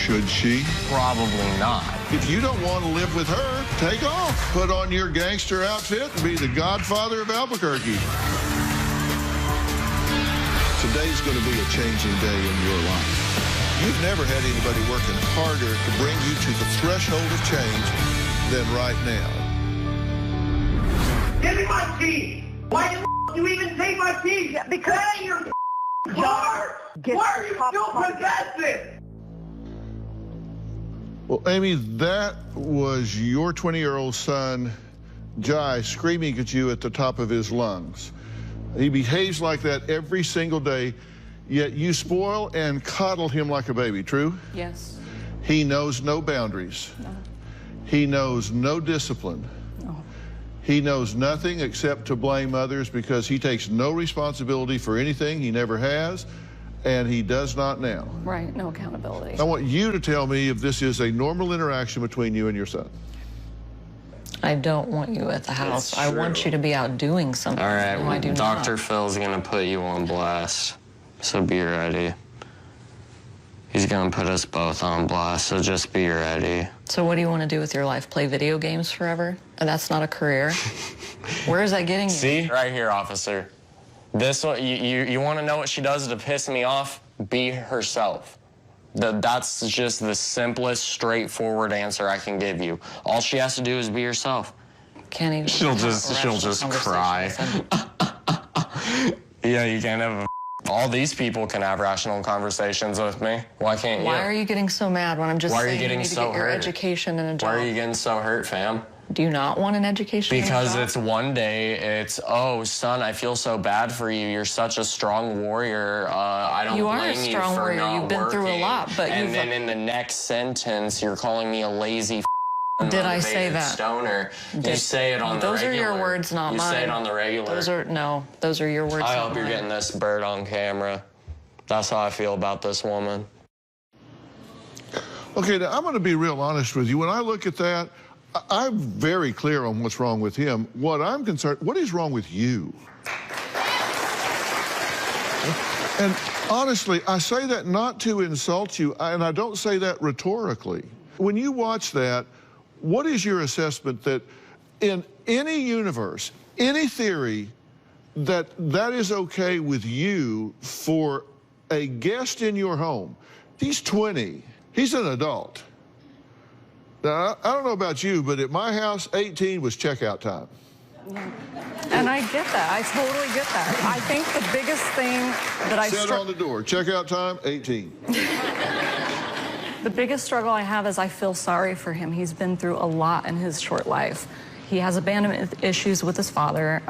Should she? Probably not. If you don't want to live with her, take off. Put on your gangster outfit and be the godfather of Albuquerque. Today's going to be a changing day in your life. You've never had anybody working harder to bring you to the threshold of change than right now. Give me my keys! Why the you even take my keys? Because you're car! Why are you still possessing? Well, Amy, that was your 20-year-old son, Jai, screaming at you at the top of his lungs. He behaves like that every single day, yet you spoil and coddle him like a baby, true? Yes. He knows no boundaries. No. He knows no discipline. No. He knows nothing except to blame others because he takes no responsibility for anything. He never has, and he does not now. Right, no accountability. I want you to tell me if this is a normal interaction between you and your son. I don't want you at the house. I want you to be out doing something. All right, No, I well, do Dr. not. Phil's gonna put you on blast, so be ready. He's gonna put us both on blast, so just be ready. So what do you want to do with your life? Play video games forever? That's not a career. Where is that getting you? See? Right here, officer. This one, you want to know what she does to piss me off? Be herself. That's just the simplest, straightforward answer I can give you. All she has to do is be herself. Can't even. She'll just cry. Yeah, you can't have all these people can have rational conversations with me. Why can't you? Why are you getting so mad when I'm just saying you need to get your hurt? education and a job? Why are you getting so hurt, fam? Do you not want an education? Because it's one day, it's, oh, son, I feel so bad for you. You're such a strong warrior. I don't blame you for not working. You are a strong warrior. You've been through a lot, but and then in the next sentence, you're calling me a lazy Did I say that? Stoner. You say it on the regular. Those are your words, not mine. You say it on the regular. Those are your words. I hope you're getting this bird on camera. That's how I feel about this woman. Okay, now I'm going to be real honest with you. When I look at that, I'm very clear on what's wrong with him. What I'm concerned, what is wrong with you? And honestly, I say that not to insult you, and I don't say that rhetorically. When you watch that, what is your assessment that in any universe, any theory, that is okay with you for a guest in your home? He's 20. He's an adult. Now, I don't know about you, but at my house, 18 was checkout time. And I get that. I totally get that. I think the biggest thing that I Set on the door, checkout time, 18. The biggest struggle I have is I feel sorry for him. He's been through a lot in his short life. He has abandonment issues with his father.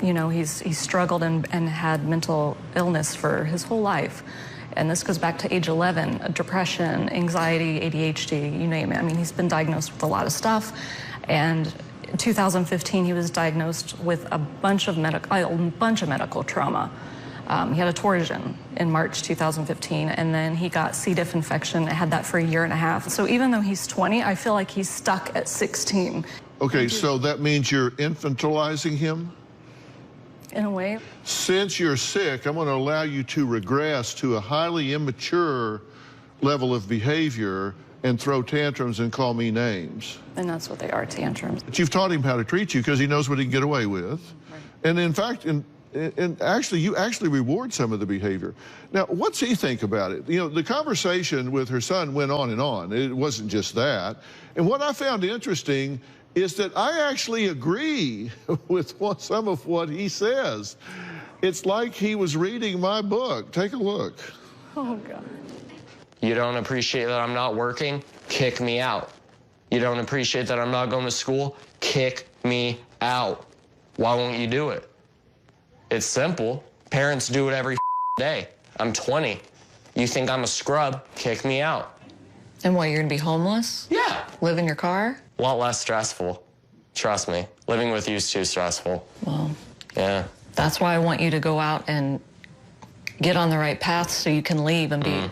You know, he's struggled and had mental illness for his whole life. And this goes back to age 11, depression, anxiety, ADHD, you name it. I mean, he's been diagnosed with a lot of stuff. And in 2015, he was diagnosed with a bunch of medical trauma. He had a torsion in March 2015, and then he got C. diff infection. Had that for a year and a half. So even though he's 20, I feel like he's stuck at 16. Okay, so that means you're infantilizing him? In a way. Since you're sick, I'm going to allow you to regress to a highly immature level of behavior and throw tantrums and call me names. And that's what they are, tantrums. But you've taught him how to treat you because he knows what he can get away with. Right. And in fact, you actually reward some of the behavior. Now, what's he think about it? You know, the conversation with her son went on and on. It wasn't just that. And what I found interesting is that I actually agree with some of what he says. It's like he was reading my book. Take a look. Oh, God. You don't appreciate that I'm not working? Kick me out. You don't appreciate that I'm not going to school? Kick me out. Why won't you do it? It's simple. Parents do it every day. I'm 20. You think I'm a scrub? Kick me out. And what, you're gonna be homeless? Yeah. Live in your car? A lot less stressful. Trust me. Living with you is too stressful. Well, yeah. That's why I want you to go out and get on the right path so you can leave and be...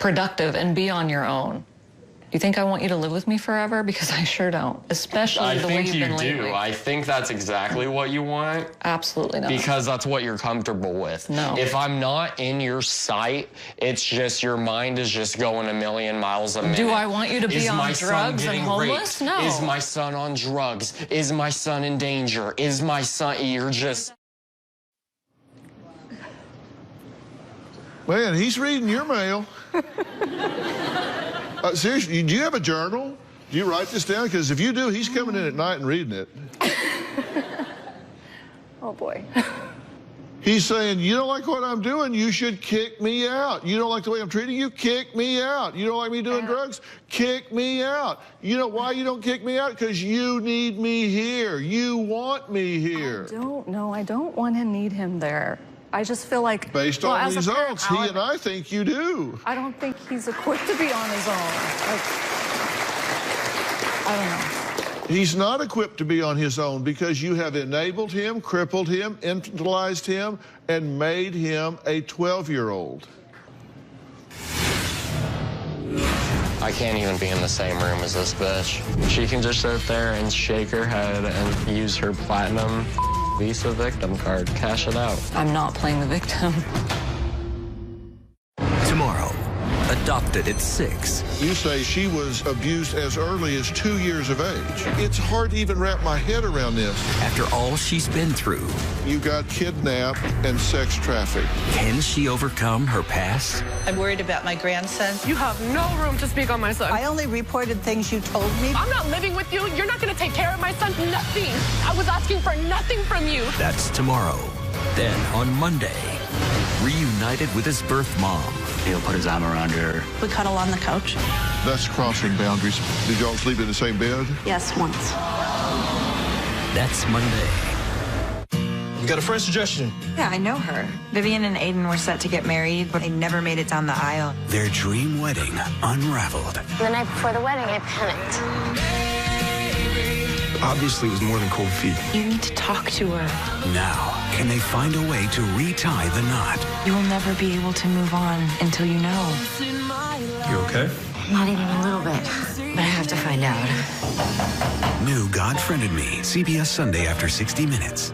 productive and be on your own. You think I want you to live with me forever? Because I sure don't, especially the way you've been lately. I think you do. I think that's exactly what you want. Absolutely not. Because that's what you're comfortable with. No. If I'm not in your sight, it's just your mind is just going a million miles a minute. Do I want you to be on drugs and homeless? Raped? No. Is my son on drugs? Is my son in danger? Is my son, you're just... Man, he's reading your mail. Seriously, do you have a journal? Do you write this down? Because if you do, he's coming in at night and reading it. Oh, boy. He's saying, you don't like what I'm doing, you should kick me out. You don't like the way I'm treating you, kick me out. You don't like me doing drugs, kick me out. You know why you don't kick me out? Because you need me here. You want me here. I don't want to need him there. I just feel like... Based on results, he and I think you do. I don't think he's equipped to be on his own. Like, I don't know. He's not equipped to be on his own because you have enabled him, crippled him, infantilized him, and made him a 12-year-old. I can't even be in the same room as this bitch. She can just sit there and shake her head and use her platinum Visa victim card, cash it out. I'm not playing the victim. Tomorrow, adopted at 6. You say she was abused as early as 2 years of age. It's hard to even wrap my head around this. After all she's been through, You got kidnapped and sex trafficked. can she overcome her past? I'm worried about my grandson. You have no room to speak on my son. I only reported things you told me. I'm not living with you. You're not going to take care of my son. Nothing. I was asking for nothing from you. That's tomorrow. Then on Monday, reunited with his birth mom. He'll put his arm around her. We cuddle on the couch. That's crossing boundaries. Did y'all sleep in the same bed? Yes, once. That's Monday. You got a friend suggestion? Yeah, I know her. Vivian and Aiden were set to get married, but they never made it down the aisle. Their dream wedding unraveled. The night before the wedding, I panicked. Obviously, it was more than cold feet. You need to talk to her. Now, can they find a way to retie the knot? You will never be able to move on until you know. You okay? Not even a little bit, but I have to find out. New God Friended Me, CBS Sunday after 60 Minutes.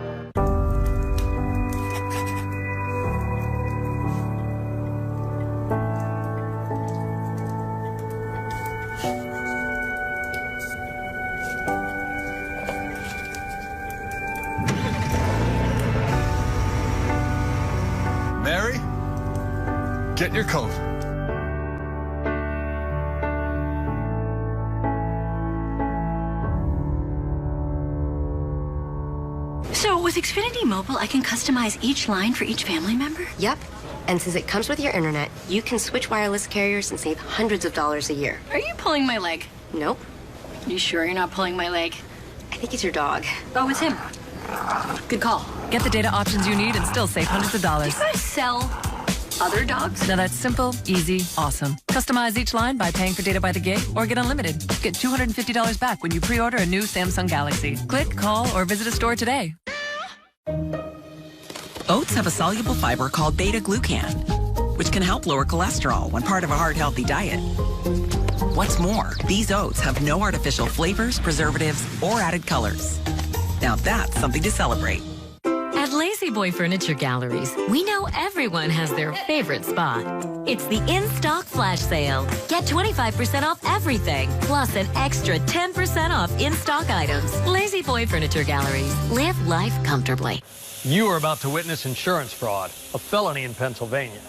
Mary, get in your coat. So with Xfinity Mobile, I can customize each line for each family member? Yep. And since it comes with your internet, you can switch wireless carriers and save hundreds of dollars a year. Are you pulling my leg? Nope. You sure you're not pulling my leg? I think it's your dog. Oh, it's him. Good call. Get the data options you need and still save hundreds of dollars. You guys sell other dogs? Now that's simple, easy, awesome. Customize each line by paying for data by the gig or get unlimited. Get $250 back when you pre-order a new Samsung Galaxy. Click, call, or visit a store today. Oats have a soluble fiber called beta-glucan, which can help lower cholesterol when part of a heart-healthy diet. What's more, these oats have no artificial flavors, preservatives, or added colors. Now that's something to celebrate. At Lazy Boy Furniture Galleries, we know everyone has their favorite spot. It's the in-stock flash sale. Get 25% off everything, plus an extra 10% off in-stock items. Lazy Boy Furniture Galleries. Live life comfortably. You are about to witness insurance fraud, a felony in Pennsylvania.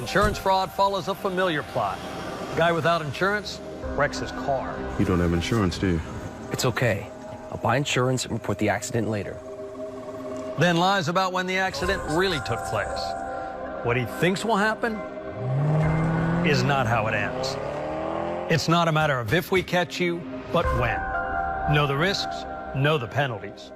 Insurance fraud follows a familiar plot. A guy without insurance wrecks his car. You don't have insurance, do you? It's okay. I'll buy insurance and report the accident later. Then lies about when the accident really took place. What he thinks will happen is not how it ends. It's not a matter of if we catch you, but when. Know the risks, know the penalties.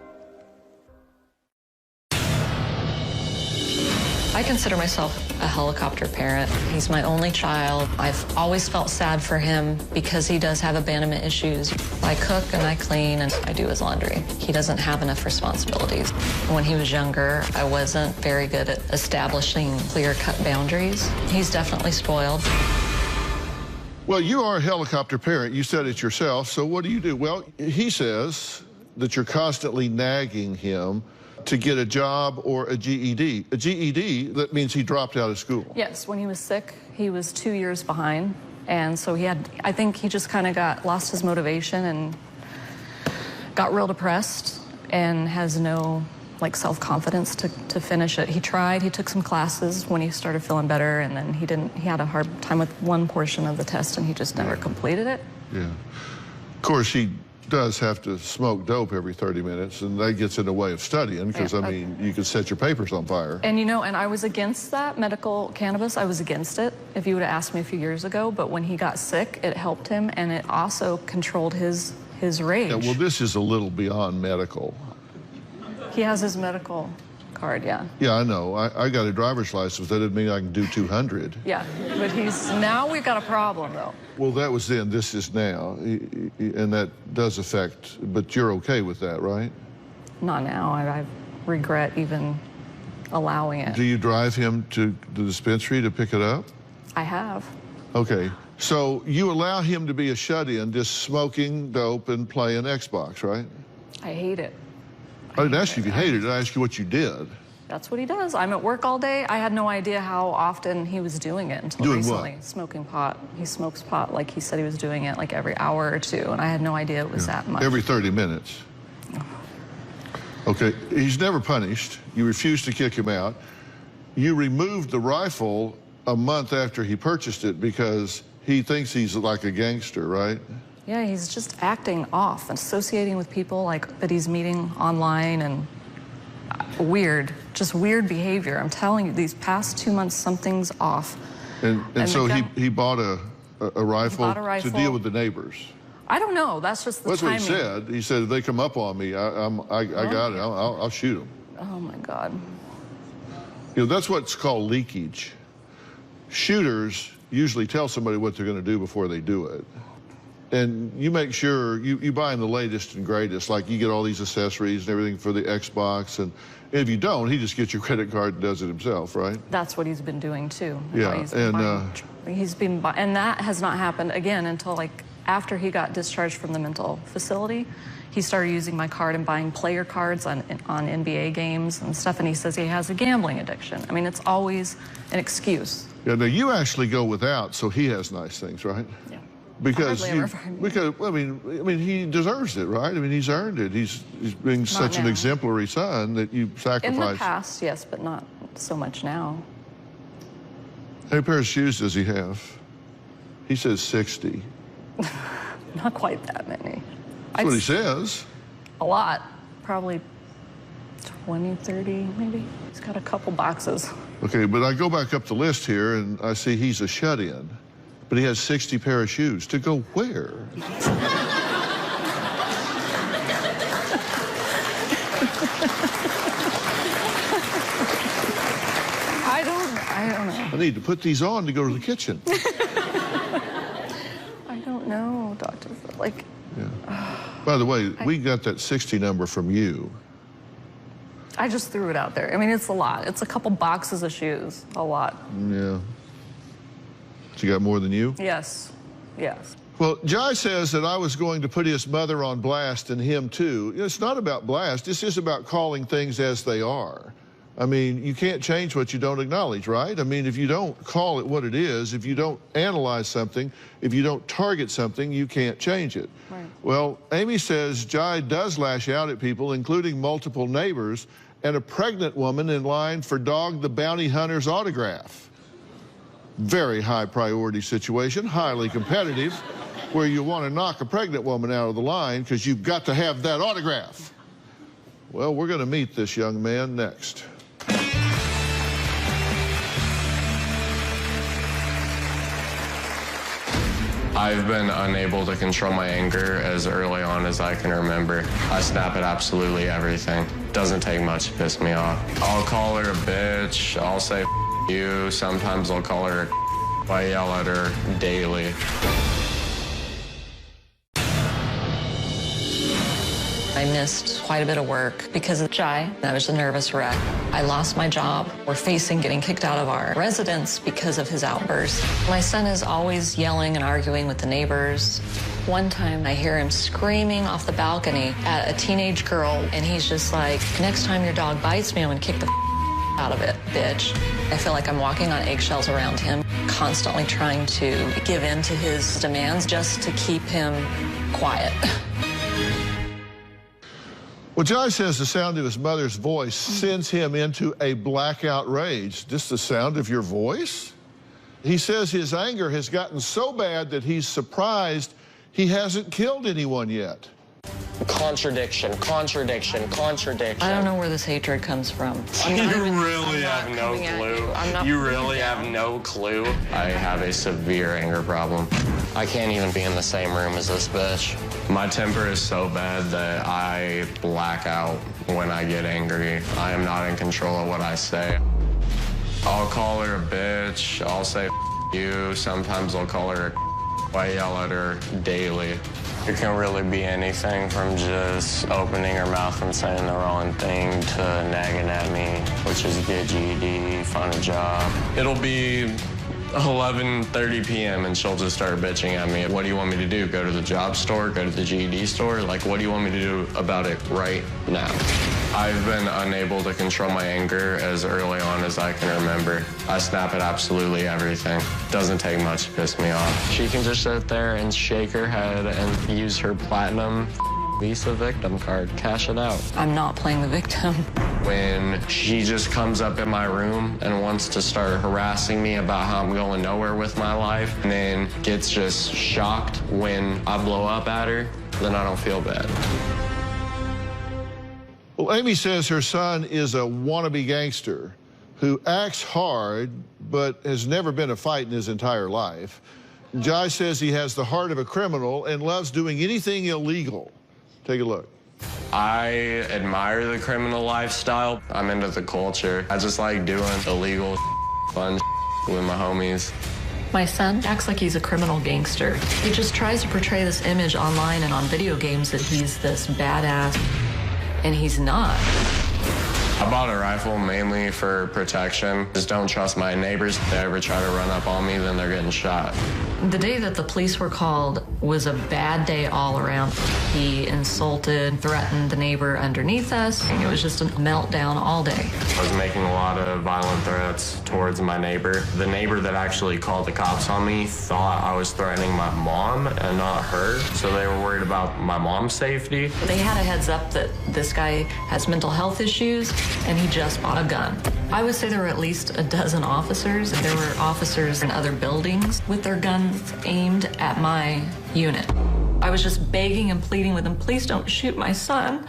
I consider myself a helicopter parent. He's my only child. I've always felt sad for him because he does have abandonment issues. I cook and I clean and I do his laundry. He doesn't have enough responsibilities. When he was younger, I wasn't very good at establishing clear-cut boundaries. He's definitely spoiled. Well, you are a helicopter parent. You said it yourself. So what do you do? Well, he says that you're constantly nagging him to get a job or a GED. A GED, that means he dropped out of school. Yes, when he was sick, he was 2 years behind. And so I think he just kind of lost his motivation and got real depressed and has no self-confidence to finish it. He tried, he took some classes when he started feeling better, and then he had a hard time with one portion of the test and he just never completed it. Yeah. Of course, he does have to smoke dope every 30 minutes, and that gets in the way of studying because, I mean, you could set your papers on fire. And and I was against that, medical cannabis, I was against it if you would have asked me a few years ago, but when he got sick, it helped him, and it also controlled his rage. Yeah, well, this is a little beyond medical. He has his medical card, yeah. Yeah, I know. I got a driver's license. That doesn't mean I can do 200. Yeah, but now we've got a problem, though. Well, that was then, this is now, and that does affect, but you're okay with that, right? Not now. I regret even allowing it. Do you drive him to the dispensary to pick it up? I have. Okay, so you allow him to be a shut-in, just smoking dope and playing Xbox, right? I hate it. I didn't ask you if you hated it, I asked you what you did. That's what he does. I'm at work all day. I had no idea how often he was doing it until recently. What? Smoking pot. He smokes pot like he said he was doing it like every hour or two, and I had no idea it was that much. Every 30 minutes. Okay, he's never punished. You refused to kick him out. You removed the rifle a month after he purchased it because he thinks he's like a gangster, right? Yeah, he's just acting off, associating with people that he's meeting online, and just weird behavior. I'm telling you, these past 2 months, something's off. And so he bought a rifle to deal with the neighbors. I don't know. That's just the timing. That's what he said. He said, if they come up on me, I got it. I'll shoot them. Oh, my God. That's what's called leakage. Shooters usually tell somebody what they're going to do before they do it. And you make sure you buy them the latest and greatest, like you get all these accessories and everything for the Xbox, and if you don't, he just gets your credit card and does it himself, right? That's what he's been doing too. Yeah, and that has not happened again until after he got discharged from the mental facility. He started using my card and buying player cards on NBA games and stuff, and he says he has a gambling addiction. I mean, it's always an excuse. Yeah, now you actually go without, so he has nice things, right? Yeah. Because I mean he deserves it, right? I mean, he's earned it. He's being such an exemplary son that you sacrifice. In the past, yes, but not so much now. How many pairs of shoes does he have? He says 60. Not quite that many. That's what he says. A lot. Probably 20, 30, maybe. He's got a couple boxes. Okay, but I go back up the list here, and I see he's a shut-in. But he has 60 pair of shoes. To go where? I don't know. I need to put these on to go to the kitchen. I don't know, Dr. Yeah. By the way, we got that 60 number from you. I just threw it out there. I mean, it's a lot. It's a couple boxes of shoes. A lot. Yeah. You got more than you? Yes. Yes. Well, Jai says that I was going to put his mother on blast and him too. It's not about blast. It's just about calling things as they are. I mean, you can't change what you don't acknowledge, right? I mean, if you don't call it what it is, if you don't analyze something, if you don't target something, you can't change it. Right. Well, Amy says Jai does lash out at people, including multiple neighbors and a pregnant woman in line for Dog the Bounty Hunter's autograph. Very high priority situation, highly competitive, where you want to knock a pregnant woman out of the line because you've got to have that autograph. Well, we're going to meet this young man next. I've been unable to control my anger as early on as I can remember. I snap at absolutely everything. Doesn't take much to piss me off. I'll call her a bitch. I'll say you. Sometimes I'll call her I yell at her daily. I missed quite a bit of work because of Jai. I was a nervous wreck. I lost my job. We're facing getting kicked out of our residence because of his outbursts. My son is always yelling and arguing with the neighbors. One time I hear him screaming off the balcony at a teenage girl, and he's just like, next time your dog bites me, I'm gonna kick the out of it, bitch. I feel like I'm walking on eggshells around him, constantly trying to give in to his demands just to keep him quiet. Well, Jai says the sound of his mother's voice sends him into a blackout rage. Just the sound of your voice? He says his anger has gotten so bad that he's surprised he hasn't killed anyone yet. Contradiction, contradiction, contradiction. I don't know where this hatred comes from. You really have no clue. You really have no clue. I have a severe anger problem. I can't even be in the same room as this bitch. My temper is so bad that I black out when I get angry. I am not in control of what I say. I'll call her a bitch. I'll say F you. Sometimes I'll call her a I yell at her daily. It can really be anything from just opening her mouth and saying the wrong thing to nagging at me, which is get GED, find a job. It'll be 11:30 p.m. and she'll just start bitching at me. What do you want me to do? Go to the job store? Go to the GED store? Like, what do you want me to do about it right now? I've been unable to control my anger as early on as I can remember. I snap at absolutely everything. Doesn't take much to piss me off. She can just sit there and shake her head and use her platinum Visa victim card, cash it out. I'm not playing the victim. When she just comes up in my room and wants to start harassing me about how I'm going nowhere with my life, and then gets just shocked when I blow up at her, then I don't feel bad. Well, Amy says her son is a wannabe gangster who acts hard but has never been a fight in his entire life. Jai says he has the heart of a criminal and loves doing anything illegal. Take a look. I admire the criminal lifestyle. I'm into the culture. I just like doing illegal fun with my homies. My son acts like he's a criminal gangster. He just tries to portray this image online and on video games that he's this badass, and he's not. I bought a rifle mainly for protection. Just don't trust my neighbors. If they ever try to run up on me, then they're getting shot. The day that the police were called was a bad day all around. He insulted, threatened the neighbor underneath us. It was just a meltdown all day. I was making a lot of violent threats towards my neighbor. The neighbor that actually called the cops on me thought I was threatening my mom and not her, so they were worried about my mom's safety. They had a heads up that this guy has mental health issues, and he just bought a gun. I would say there were at least a dozen officers. There were officers in other buildings with their guns aimed at my unit. I was just begging and pleading with him, please don't shoot my son.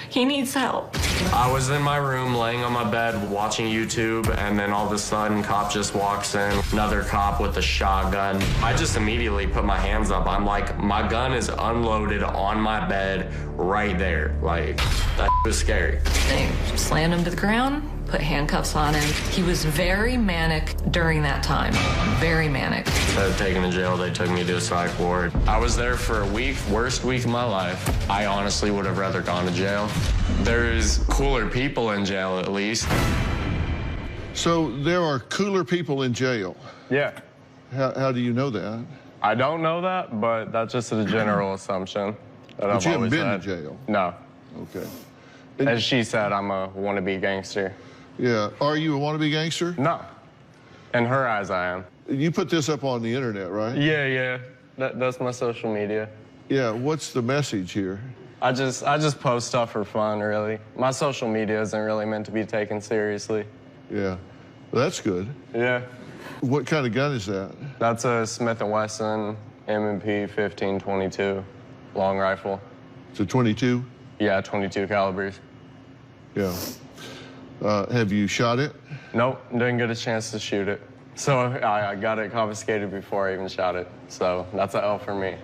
He needs help. I was in my room laying on my bed watching YouTube, and then all of a sudden cop just walks in, another cop with a shotgun. I just immediately put my hands up. I'm like, my gun is unloaded on my bed right there. Like, that was scary. They slammed him to the ground, put handcuffs on him. He was very manic during that time, very manic. Instead of taking to jail, they took me to a psych ward. I was there for a week, worst week of my life. I honestly would have rather gone to jail. There's cooler people in jail, at least. So there are cooler people in jail? Yeah. How do you know that? I don't know that, but that's just a general assumption that But you haven't been to jail? No. Okay. As she said, I'm a wannabe gangster. Yeah. Are you a wannabe gangster? No. In her eyes, I am. You put this up on the internet, right? Yeah. That's my social media. Yeah. What's the message here? I just post stuff for fun, really. My social media isn't really meant to be taken seriously. Yeah. Well, that's good. Yeah. What kind of gun is that? That's a Smith & Wesson M&P 1522 long rifle. It's a 22? Yeah, 22 calibers. Yeah. Have you shot it? Nope, didn't get a chance to shoot it. So I got it confiscated before I even shot it. So that's an L for me.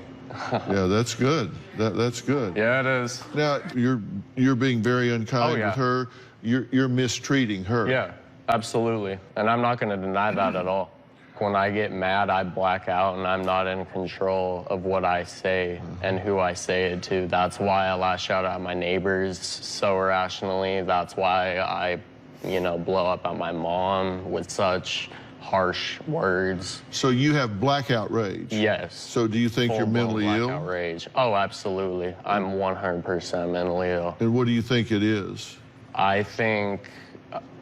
Yeah, that's good. That's good. Yeah, it is. Now, you're being very unkind with her. You're mistreating her. Yeah, absolutely. And I'm not going to deny that at all. When I get mad, I black out and I'm not in control of what I say and who I say it to. That's why I lash out at my neighbors so irrationally. That's why I, blow up at my mom with such harsh words. So you have blackout rage? Yes. So do you think you're mentally ill? Blackout rage. Oh, absolutely. I'm 100% mentally ill. And what do you think it is? I think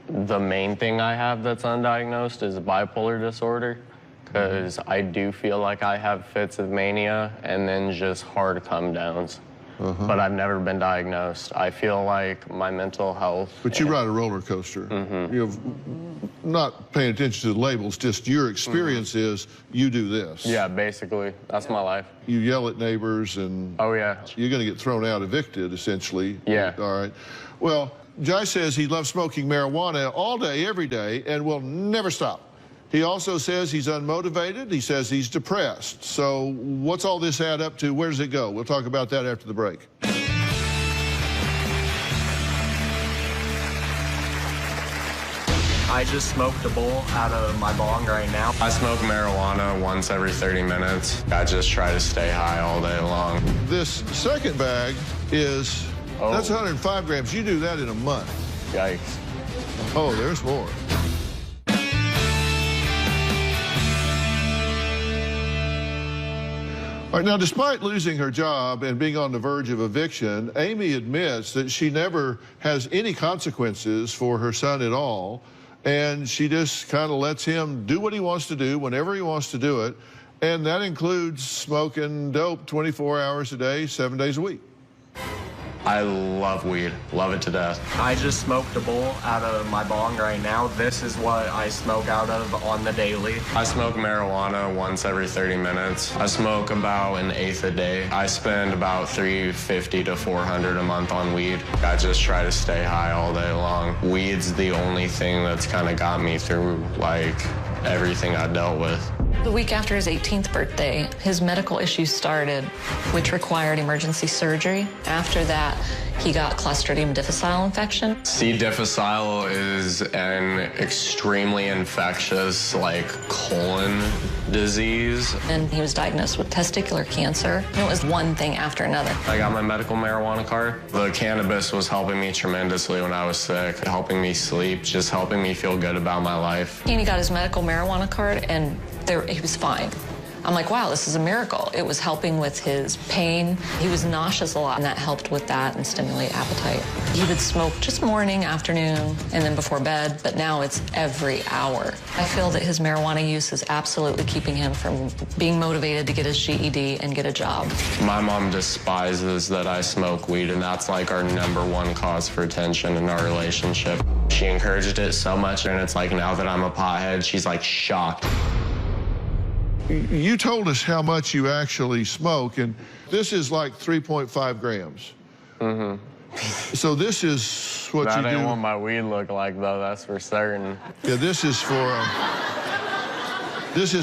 the main thing I have that's undiagnosed is bipolar disorder, because I do feel like I have fits of mania and then just hard come downs. But I've never been diagnosed. I feel like my mental health... But you ride a roller coaster. You're not paying attention to the labels, just your experience is you do this. Yeah, basically. That's my life. You yell at neighbors and... Oh, yeah. You're going to get thrown out, evicted, essentially. Yeah. All right. Well, Jai says he loves smoking marijuana all day, every day, and will never stop. He also says he's unmotivated. He says he's depressed. So what's all this add up to? Where does it go? We'll talk about that after the break. I just smoked a bowl out of my bong right now. I smoke marijuana once every 30 minutes. I just try to stay high all day long. This second bag is, that's 105 grams. You do that in a month. Yikes. Oh, there's more. All right, now, despite losing her job and being on the verge of eviction, Amy admits that she never has any consequences for her son at all, and she just kind of lets him do what he wants to do whenever he wants to do it, and that includes smoking dope 24 hours a day, 7 days a week. I love weed, love it to death. I just smoked a bowl out of my bong right now. This is what I smoke out of on the daily. I smoke marijuana once every 30 minutes. I smoke about an eighth a day. I spend about $350 to $400 a month on weed. I just try to stay high all day long. Weed's the only thing that's kind of got me through, like, everything I dealt with. The week after his 18th birthday, his medical issues started, which required emergency surgery. After that, he got Clostridium difficile infection. C. difficile is an extremely infectious, colon disease. And he was diagnosed with testicular cancer. It was one thing after another. I got my medical marijuana card. The cannabis was helping me tremendously when I was sick, helping me sleep, just helping me feel good about my life. And he got his medical marijuana card, and he was fine. I'm like, wow, this is a miracle. It was helping with his pain. He was nauseous a lot, and that helped with that and stimulate appetite. He would smoke just morning, afternoon, and then before bed, but now it's every hour. I feel that his marijuana use is absolutely keeping him from being motivated to get his GED and get a job. My mom despises that I smoke weed, and that's our #1 cause for tension in our relationship. She encouraged it so much, and it's now that I'm a pothead, she's shocked. You told us how much you actually smoke, and this is 3.5 grams. So this is what you do. That ain't what my weed look like, though, that's for certain. Yeah, this is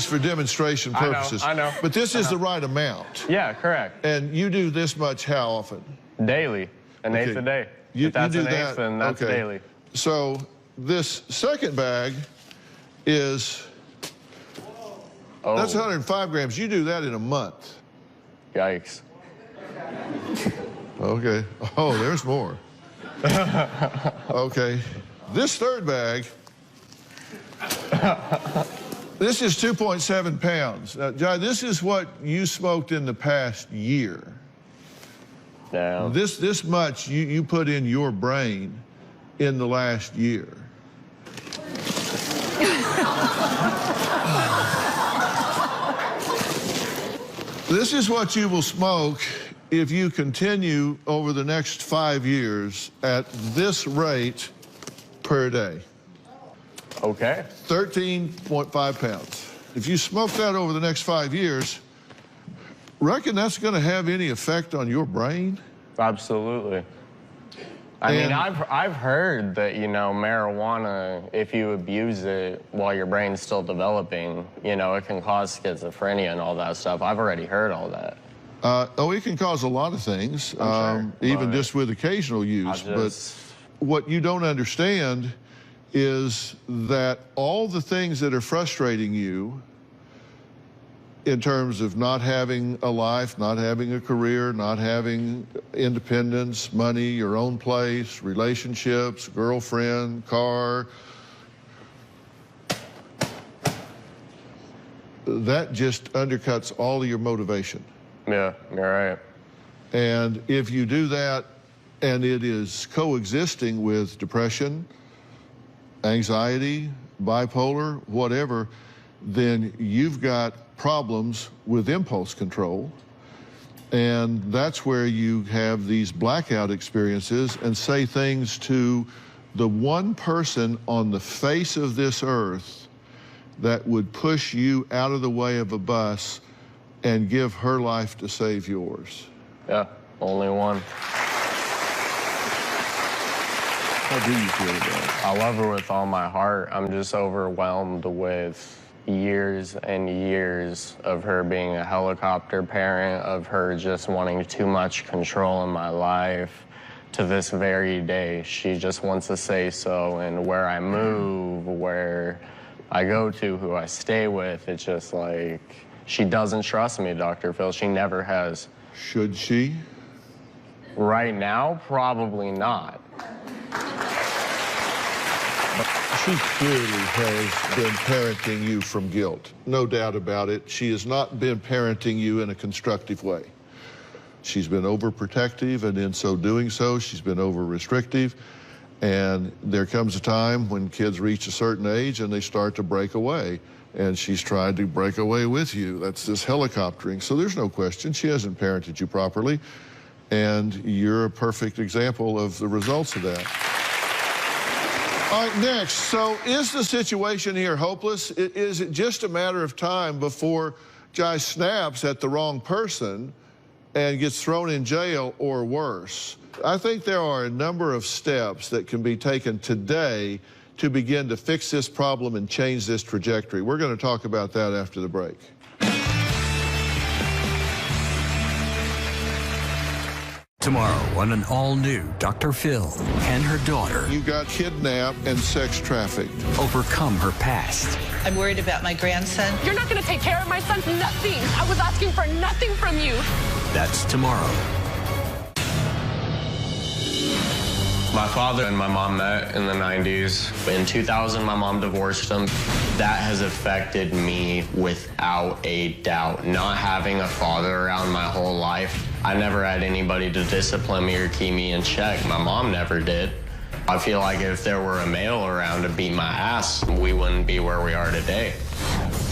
for demonstration purposes. I know. But this is the right amount. Yeah, correct. And you do this much how often? Daily, an eighth a day. If that's an eighth, then that's daily. So this second bag is... That's 105 grams. You do that in a month. Yikes. Okay. Oh, there's more. Okay. This third bag, this is 2.7 pounds. Now, Jai, this is what you smoked in the past year. Yeah. This much you put in your brain in the last year. This is what you will smoke if you continue over the next 5 years at this rate per day. Okay. 13.5 pounds. If you smoke that over the next 5 years, reckon that's going to have any effect on your brain? Absolutely. I mean, I've heard that, marijuana, if you abuse it while your brain's still developing, it can cause schizophrenia and all that stuff. I've already heard all that. It can cause a lot of things, sure, even just with occasional use. But what you don't understand is that all the things that are frustrating you in terms of not having a life, not having a career, not having independence, money, your own place, relationships, girlfriend, car, that just undercuts all of your motivation. Yeah, you're right. And if you do that and it is coexisting with depression, anxiety, bipolar, whatever, then you've got problems with impulse control. And that's where you have these blackout experiences and say things to the one person on the face of this earth that would push you out of the way of a bus and give her life to save yours. Yeah, only one. How do you feel about it? I love her with all my heart. I'm just overwhelmed with years and years of her being a helicopter parent, of her just wanting too much control in my life. To this very day, she just wants to say so, and where I move, where I go to, who I stay with, it's just like, she doesn't trust me, Dr. Phil. She never has. Should she? Right now, probably not. She clearly has been parenting you from guilt. No doubt about it. She has not been parenting you in a constructive way. She's been overprotective, and in so doing so, she's been over-restrictive. And there comes a time when kids reach a certain age and they start to break away. And she's tried to break away with you. That's this helicoptering. So there's no question. She hasn't parented you properly. And you're a perfect example of the results of that. All right, next. So is the situation here hopeless? Is it just a matter of time before Jai snaps at the wrong person and gets thrown in jail or worse? I think there are a number of steps that can be taken today to begin to fix this problem and change this trajectory. We're going to talk about that after the break. Tomorrow on an all-new Dr. Phil, can her daughter... You got kidnapped and sex trafficked. ...overcome her past? I'm worried about my grandson. You're not going to take care of my son? Nothing. I was asking for nothing from you. That's tomorrow. My father and my mom met in the 90s. In 2000, my mom divorced him. That has affected me without a doubt. Not having a father around my whole life, I never had anybody to discipline me or keep me in check. My mom never did. I feel like if there were a male around to beat my ass, we wouldn't be where we are today.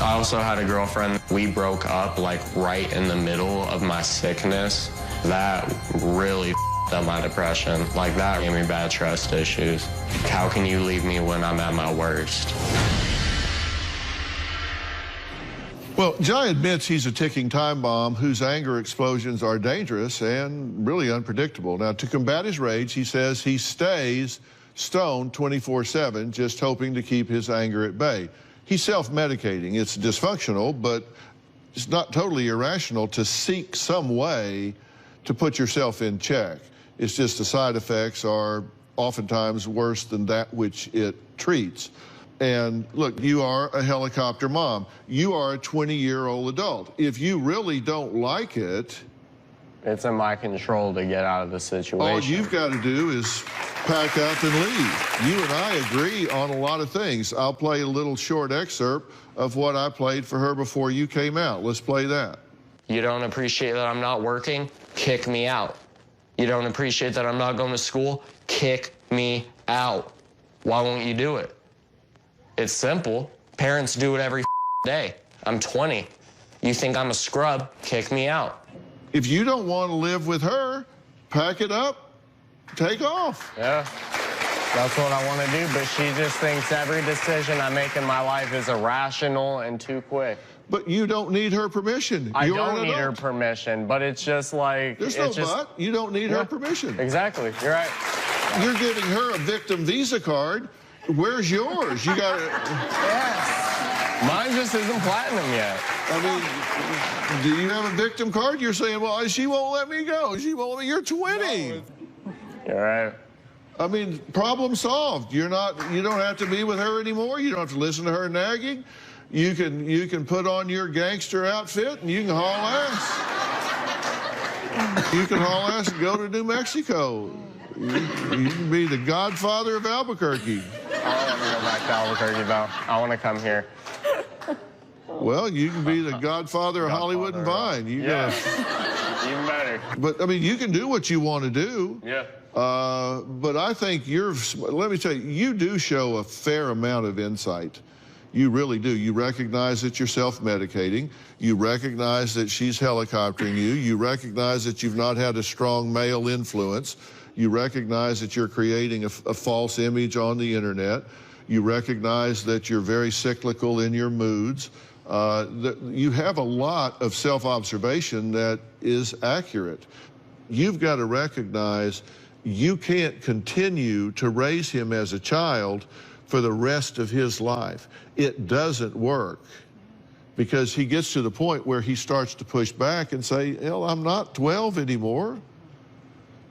I also had a girlfriend. We broke up like right in the middle of my sickness. That really up my depression. Like that gave me bad trust issues. How can you leave me when I'm at my worst? Well, Jai admits he's a ticking time bomb whose anger explosions are dangerous and really unpredictable. Now, to combat his rage, he says he stays stoned 24/7, just hoping to keep his anger at bay. He's self-medicating. It's dysfunctional, but it's not totally irrational to seek some way to put yourself in check. It's just the side effects are oftentimes worse than that which it treats. And look, you are a helicopter mom. You are a 20-year-old adult. If you really don't like it... It's in my control to get out of the situation. All you've got to do is pack up and leave. You and I agree on a lot of things. I'll play a little short excerpt of what I played for her before you came out. Let's play that. You don't appreciate that I'm not working? Kick me out. You don't appreciate that I'm not going to school? Kick me out. Why won't you do it? It's simple. Parents do it every day. I'm 20. You think I'm a scrub? Kick me out. If you don't want to live with her, pack it up, take off. Yeah, that's what I want to do, but she just thinks every decision I make in my life is irrational and too quick. But you don't need her permission. I don't need her permission, but it's just like... There's no but. You don't need her permission. Exactly. You're right. You're giving her a victim Visa card. Where's yours? You got it. Yes. Mine just isn't platinum yet. I mean, do you have a victim card? You're saying, well, she won't let me go. She won't let me. You're 20. You're right. I mean, problem solved. You don't have to be with her anymore. You don't have to listen to her nagging. You can put on your gangster outfit and you can haul ass. You can haul ass and go to New Mexico. You can be the godfather of Albuquerque. I don't want to go back to Albuquerque, though. I want to come here. Well, you can be the godfather of Hollywood and Vine. Even better. But, I mean, you can do what you want to do. Yeah. But I think let me tell you, you do show a fair amount of insight. You really do. You recognize that you're self-medicating. You recognize that she's helicoptering you. You recognize that you've not had a strong male influence. You recognize that you're creating a false image on the internet. You recognize that you're very cyclical in your moods. You have a lot of self-observation that is accurate. You've got to recognize you can't continue to raise him as a child for the rest of his life. It doesn't work, because he gets to the point where he starts to push back and say, hell, I'm not 12 anymore.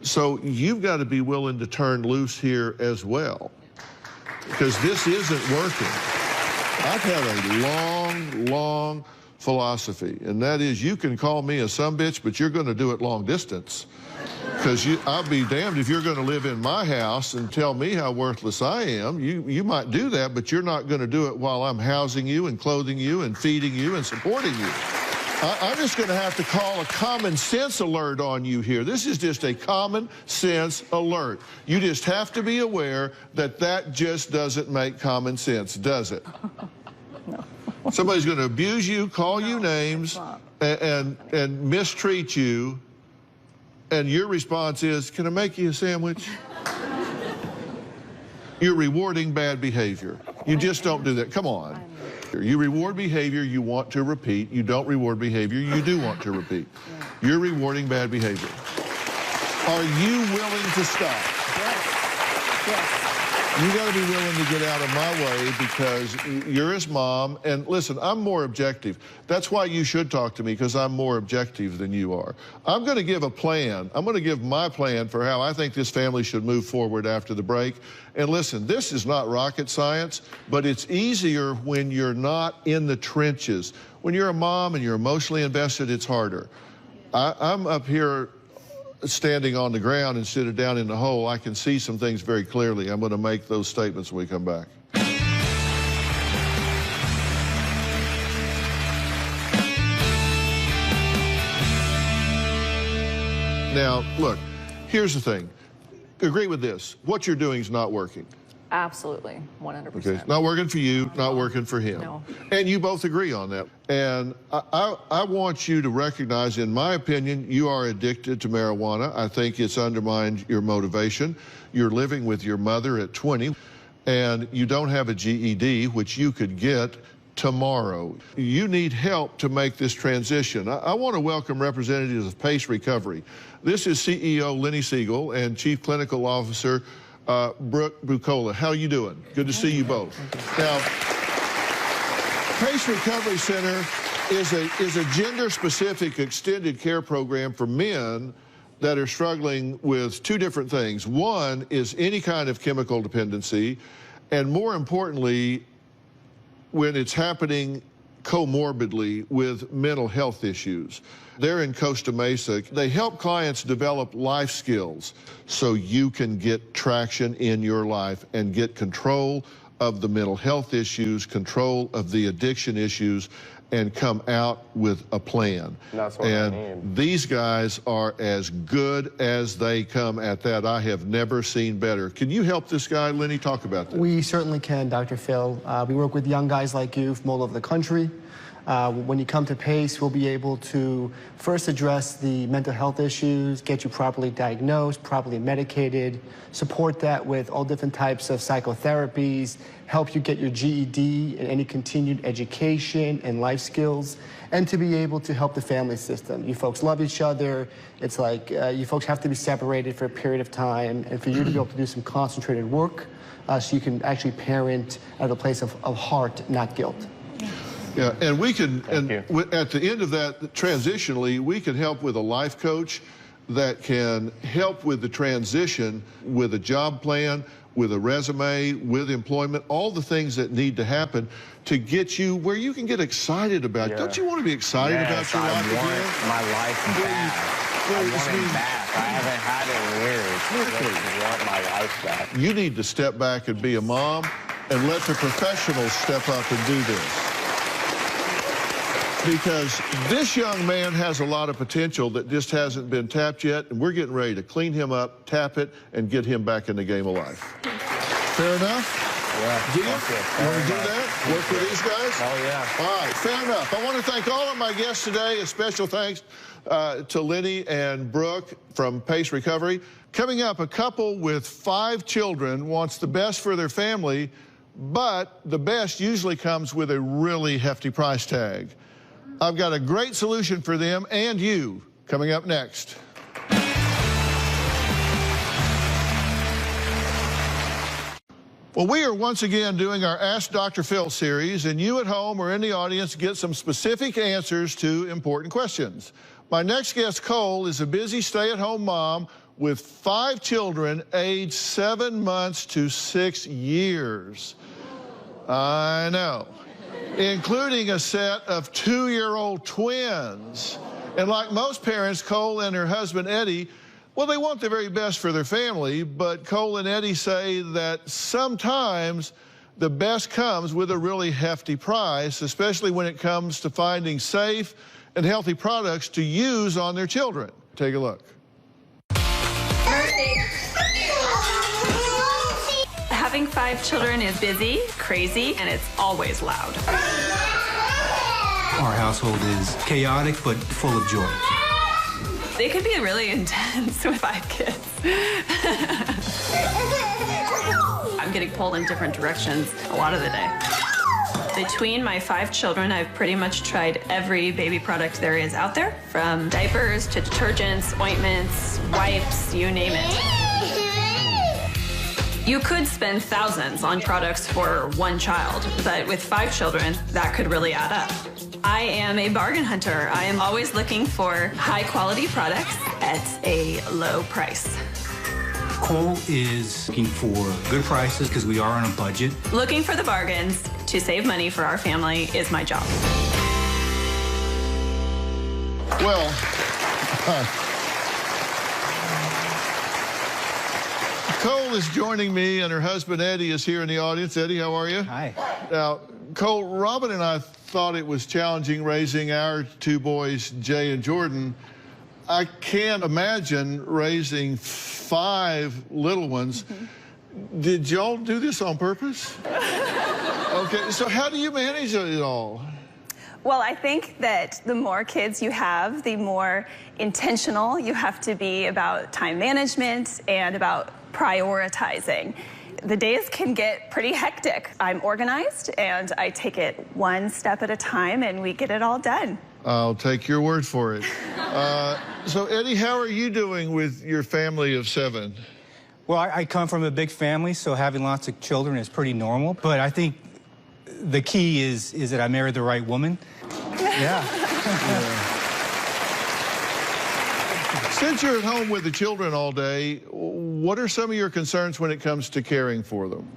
So you've got to be willing to turn loose here as well, because this isn't working. I've had a long philosophy, and that is, you can call me a sumbitch, but you're going to do it long distance. Because I'll be damned if you're going to live in my house and tell me how worthless I am. You might do that, but you're not going to do it while I'm housing you and clothing you and feeding you and supporting you. I'm just going to have to call a common sense alert on you here. This is just a common sense alert. You just have to be aware that that just doesn't make common sense, does it? No. Somebody's going to abuse you, call you names, and mistreat you. And your response is, can I make you a sandwich? You're rewarding bad behavior. You just don't do that. Come on. You reward behavior you want to repeat. You don't reward behavior you do want to repeat. You're rewarding bad behavior. Are you willing to stop? Yes. You got to be willing to get out of my way, because you're his mom. And listen, I'm more objective. That's why you should talk to me, because I'm more objective than you are. I'm going to give a plan. I'm going to give my plan for how I think this family should move forward after the break. And listen, this is not rocket science, but it's easier when you're not in the trenches. When you're a mom and you're emotionally invested, it's harder. I'm up here standing on the ground instead of down in the hole. I can see some things very clearly. I'm going to make those statements when we come back. Now, look, here's the thing. Agree with this. What you're doing is not working. Absolutely, 100%. Okay, not working for you, not working for him. No. And you both agree on that. And I want you to recognize, in my opinion, you are addicted to marijuana. I think it's undermined your motivation. You're living with your mother at 20, and you don't have a GED, which you could get tomorrow. You need help to make this transition. I want to welcome representatives of PACE Recovery. This is CEO Lenny Siegel and Chief Clinical Officer Brooke Bucola. How you doing? Good to see you both. Now, PACE Recovery Center is a gender-specific extended care program for men that are struggling with two different things. One is any kind of chemical dependency, and more importantly, when it's happening comorbidly with mental health issues. They're in Costa Mesa. They help clients develop life skills so you can get traction in your life and get control of the mental health issues, control of the addiction issues, and come out with a plan. That's what I need. These guys are as good as they come at that. I have never seen better. Can you help this guy, Lenny? Talk about that. We certainly can, Dr. Phil. We work with young guys like you from all over the country. When you come to PACE, we'll be able to first address the mental health issues, get you properly diagnosed, properly medicated, support that with all different types of psychotherapies, help you get your GED and any continued education and life skills, and to be able to help the family system. You folks love each other. It's like you folks have to be separated for a period of time, and for you to be able to do some concentrated work so you can actually parent at a place of heart, not guilt. Yeah, and we can, at the end of that, transitionally, we can help with a life coach. that can help with the transition, with a job plan, with a resume, with employment, all the things that need to happen to get you where you can get excited about it. Don't you want to be excited about your life again? I want my life back. I want it back. I haven't had it in years. I want my life back. You need to step back and be a mom and let the professionals step up and do this. Because this young man has a lot of potential that just hasn't been tapped yet, and we're getting ready to clean him up, tap it, and get him back in the game of life. Fair enough? Yeah. Do you? Want to do that? Work with these guys? Oh, yeah. All right, fair enough. I want to thank all of my guests today. A special thanks to Lenny and Brooke from Pace Recovery. Coming up, a couple with 5 children wants the best for their family, but the best usually comes with a really hefty price tag. I've got a great solution for them and you coming up next. Well, we are once again doing our Ask Dr. Phil series, and you at home or in the audience get some specific answers to important questions. My next guest, Cole, is a busy stay-at-home mom with 5 children aged 7 months to 6 years. I know. Including a set of 2-year-old twins. And like most parents, Cole and her husband, Eddie, well, they want the very best for their family, but Cole and Eddie say that sometimes the best comes with a really hefty price, especially when it comes to finding safe and healthy products to use on their children. Take a look. Having 5 children is busy, crazy, and it's always loud. Our household is chaotic, but full of joy. They could be really intense with 5 kids. I'm getting pulled in different directions a lot of the day. Between my 5 children, I've pretty much tried every baby product there is out there, from diapers to detergents, ointments, wipes, you name it. You could spend thousands on products for 1 child, but with 5 children, that could really add up. I am a bargain hunter. I am always looking for high-quality products at a low price. Cole is looking for good prices because we are on a budget. Looking for the bargains to save money for our family is my job. Well, Cole is joining me, and her husband, Eddie, is here in the audience. Eddie, how are you? Hi. Now, Cole, Robin and I thought it was challenging raising our 2 boys, Jay and Jordan. I can't imagine raising 5 little ones. Did y'all do this on purpose? Okay, so how do you manage it all? Well, I think that the more kids you have, the more intentional you have to be about time management and about prioritizing. The days can get pretty hectic. I'm organized and I take it 1 step at a time and we get it all done. I'll take your word for it. So, Eddie, how are you doing with your family of 7? Well, I come from a big family, so having lots of children is pretty normal. But I think the key is that I married the right woman. Yeah. Since you're at home with the children all day, what are some of your concerns when it comes to caring for them?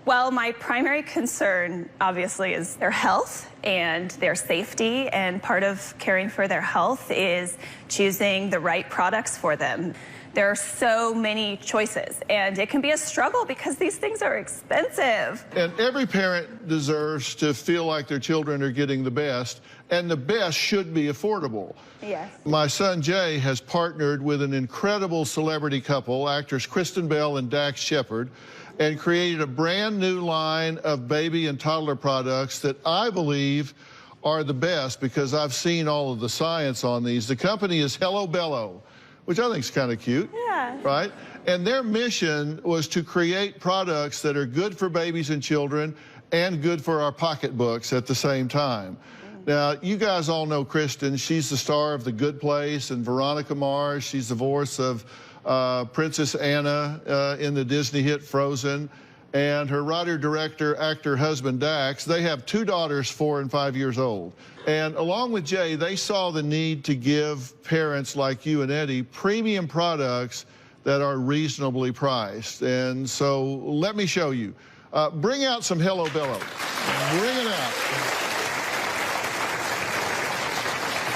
Well, my primary concern, obviously, is their health and their safety, and part of caring for their health is choosing the right products for them. There are so many choices, and it can be a struggle because these things are expensive. And every parent deserves to feel like their children are getting the best, and the best should be affordable. Yes. My son Jay has partnered with an incredible celebrity couple, actors Kristen Bell and Dax Shepard, and created a brand new line of baby and toddler products that I believe are the best because I've seen all of the science on these. The company is Hello Bello, which I think is kind of cute. Yeah. Right? And their mission was to create products that are good for babies and children and good for our pocketbooks at the same time. Now, you guys all know Kristen. She's the star of The Good Place and Veronica Mars. She's the voice of Princess Anna in the Disney hit Frozen. and her writer, director, actor husband, Dax. They have 2 daughters, 4 and 5 years old. And along with Jay, they saw the need to give parents like you and Eddie premium products that are reasonably priced. And so let me show you. Bring out some Hello Bello. Bring it out.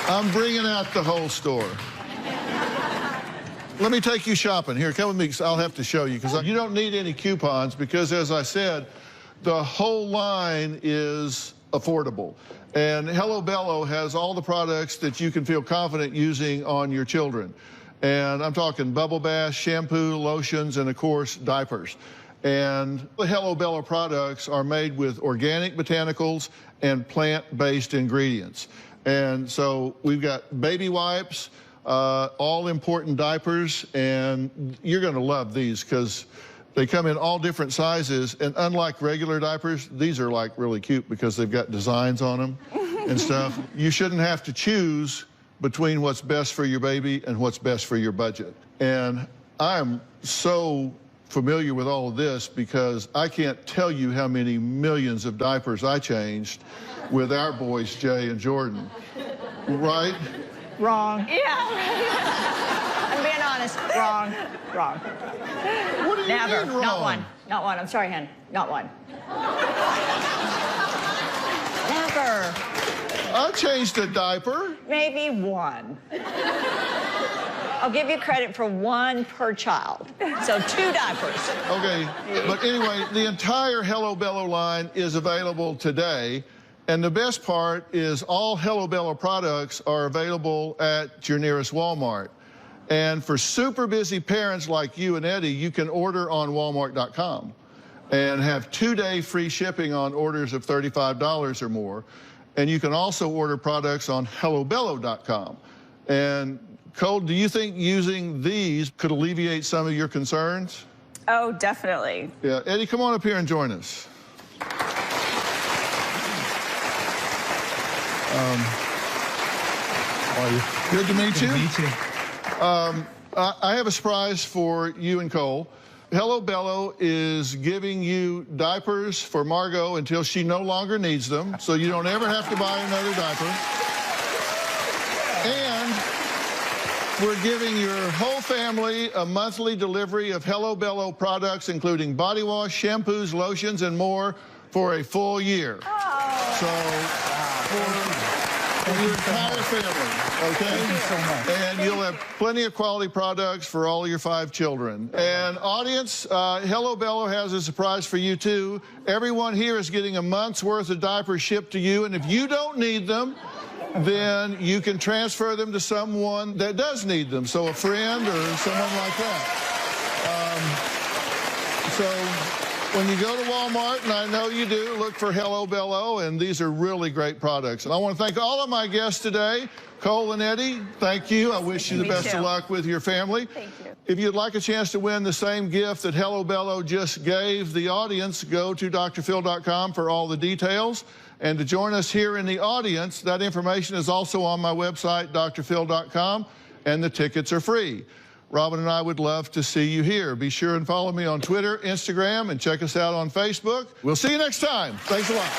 I'm bringing out the whole store. Let me take you shopping. Here, come with me, 'cause I'll have to show you, because you don't need any coupons, because as I said, the whole line is affordable. And Hello Bello has all the products that you can feel confident using on your children. And I'm talking bubble baths, shampoo, lotions, and of course, diapers. And the Hello Bello products are made with organic botanicals and plant-based ingredients. And so we've got baby wipes, all important diapers, and you're gonna love these because they come in all different sizes, and unlike regular diapers, these are like really cute because they've got designs on them and stuff. You shouldn't have to choose between what's best for your baby and what's best for your budget. And I'm so familiar with all of this because I can't tell you how many millions of diapers I changed with our boys, Jay and Jordan. Right? Wrong. Yeah. I'm being honest. Wrong. Wrong. What do you Never. mean wrong? Not one. Not one. I'm sorry, Hen. Not one. Never. I changed a diaper. Maybe one. I'll give you credit for 1 per child. So 2 diapers. Okay, but anyway, the entire Hello Bello line is available today. And the best part is all Hello Bello products are available at your nearest Walmart. And for super busy parents like you and Eddie, you can order on Walmart.com and have 2-day free shipping on orders of $35 or more. And you can also order products on HelloBello.com. And Cole, do you think using these could alleviate some of your concerns? Oh, definitely. Yeah, Eddie, come on up here and join us. How are you? Good to meet you. Good to meet you. I have a surprise for you and Cole. Hello Bello is giving you diapers for Margot until she no longer needs them, so you don't ever have to buy another diaper. And we're giving your whole family a monthly delivery of Hello Bello products, including body wash, shampoos, lotions, and more for a full year. Oh. So for your entire family, okay? Thank you so much. And you'll have plenty of quality products for all your 5 children. And audience, Hello Bello has a surprise for you too. Everyone here is getting a month's worth of diapers shipped to you, and if you don't need them, then you can transfer them to someone that does need them, so a friend or someone like that. So when you go to Walmart, and I know you do, look for Hello Bello, and these are really great products. And I want to thank all of my guests today. Cole and Eddie, thank you. I wish you the best of luck with your family. Thank you. If you'd like a chance to win the same gift that Hello Bello just gave the audience, go to drphil.com for all the details. And to join us here in the audience, that information is also on my website, drphil.com, and the tickets are free. Robin and I would love to see you here. Be sure and follow me on Twitter, Instagram, and check us out on Facebook. We'll see you next time. Thanks a lot.